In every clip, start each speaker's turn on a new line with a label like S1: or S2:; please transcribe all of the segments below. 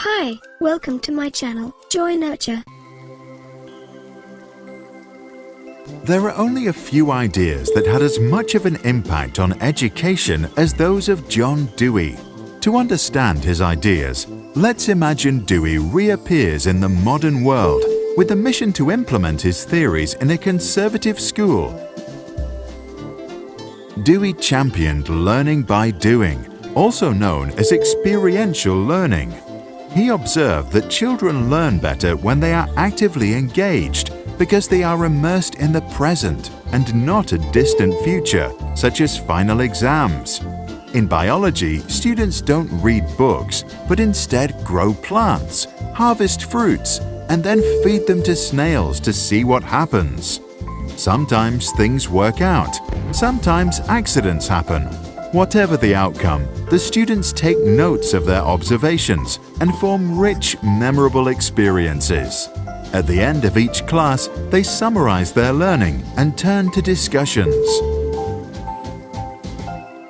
S1: Hi, welcome to my channel, JoyNurture.
S2: There are only a few ideas that had as much of an impact on education as those of John Dewey. To understand his ideas, let's imagine Dewey reappears in the modern world with the mission to implement his theories in a conservative school. Dewey championed learning by doing, also known as experiential learning. He observed that children learn better when they are actively engaged because they are immersed in the present and not a distant future, such as final exams. In biology, students don't read books, but instead grow plants, harvest fruits, and then feed them to snails to see what happens. Sometimes things work out, sometimes accidents happen. Whatever the outcome, the students take notes of their observations and form rich, memorable experiences. At the end of each class, they summarize their learning and turn to discussions.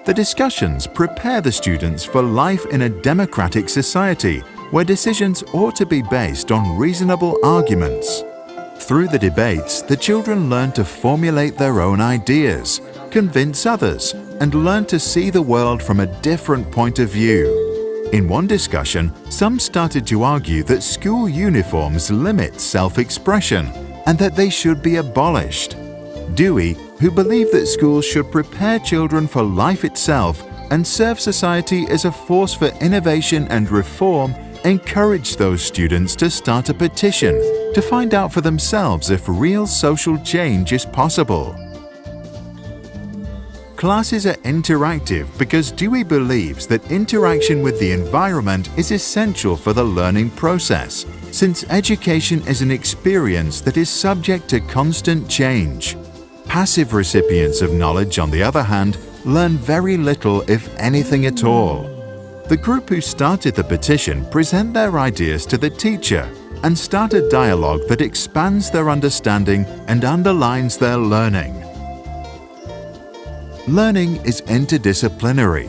S2: The discussions prepare the students for life in a democratic society where decisions ought to be based on reasonable arguments. Through the debates, the children learn to formulate their own ideas, convince others, and learn to see the world from a different point of view. In one discussion, some started to argue that school uniforms limit self-expression and that they should be abolished. Dewey, who believed that schools should prepare children for life itself and serve society as a force for innovation and reform, encouraged those students to start a petition to find out for themselves if real social change is possible. Classes are interactive because Dewey believes that interaction with the environment is essential for the learning process, since education is an experience that is subject to constant change. Passive recipients of knowledge, on the other hand, learn very little, if anything at all. The group who started the petition present their ideas to the teacher and start a dialogue that expands their understanding and underlines their learning. Learning is interdisciplinary.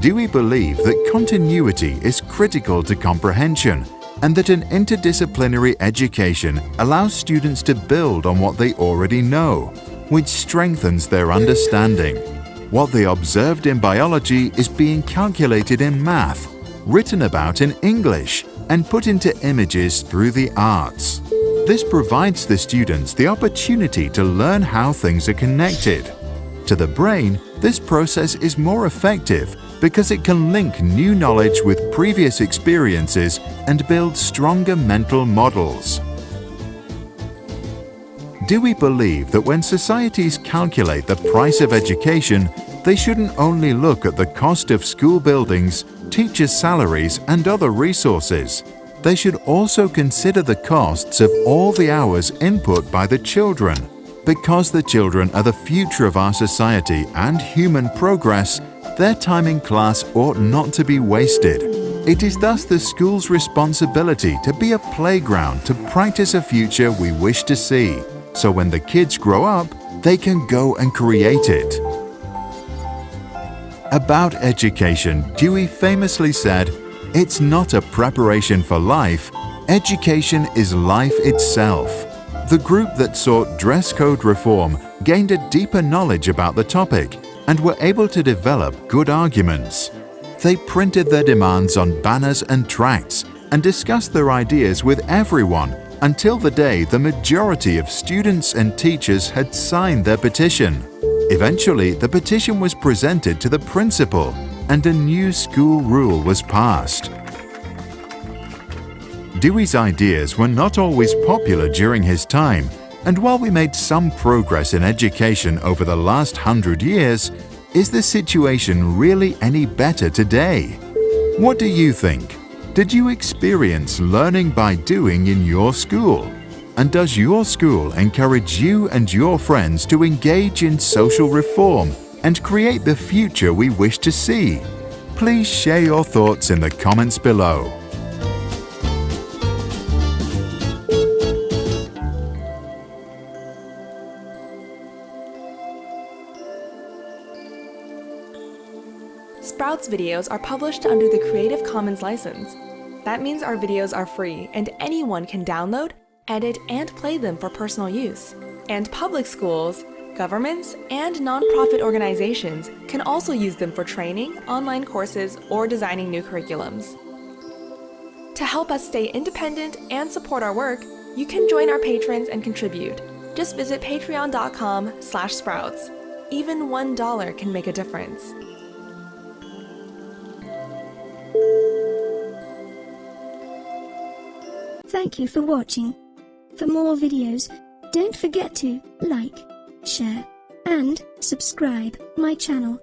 S2: Dewey believed that continuity is critical to comprehension and that an interdisciplinary education allows students to build on what they already know, which strengthens their understanding. What they observed in biology is being calculated in math, written about in English, and put into images through the arts. This provides the students the opportunity to learn how things are connected. To the brain, this process is more effective because it can link new knowledge with previous experiences and build stronger mental models. Dewey believed that when societies calculate the price of education, they shouldn't only look at the cost of school buildings, teachers' salaries, and other resources. They should also consider the costs of all the hours input by the children. Because the children are the future of our society and human progress, their time in class ought not to be wasted. It is thus the school's responsibility to be a playground to practice a future we wish to see, so when the kids grow up, they can go and create it. About education, Dewey famously said, "It's not a preparation for life, education is life itself." The group that sought dress code reform gained a deeper knowledge about the topic and were able to develop good arguments. They printed their demands on banners and tracts and discussed their ideas with everyone until the day the majority of students and teachers had signed their petition. Eventually, the petition was presented to the principal and a new school rule was passed. Dewey's ideas were not always popular during his time, and while we made some progress in education over the last 100 years, is the situation really any better today? What do you think? Did you experience learning by doing in your school? And does your school encourage you and your friends to engage in social reform and create the future we wish to see? Please share your thoughts in the comments below.
S3: Sprouts videos are published under the Creative Commons license. That means our videos are free and anyone can download, edit, and play them for personal use. And public schools, governments, and nonprofit organizations can also use them for training, online courses, or designing new curriculums. To help us stay independent and support our work, you can join our patrons and contribute. Just visit patreon.com/sprouts. Even $1 can make a difference.
S1: Thank you for watching. For more videos, don't forget to like, share, and subscribe my channel.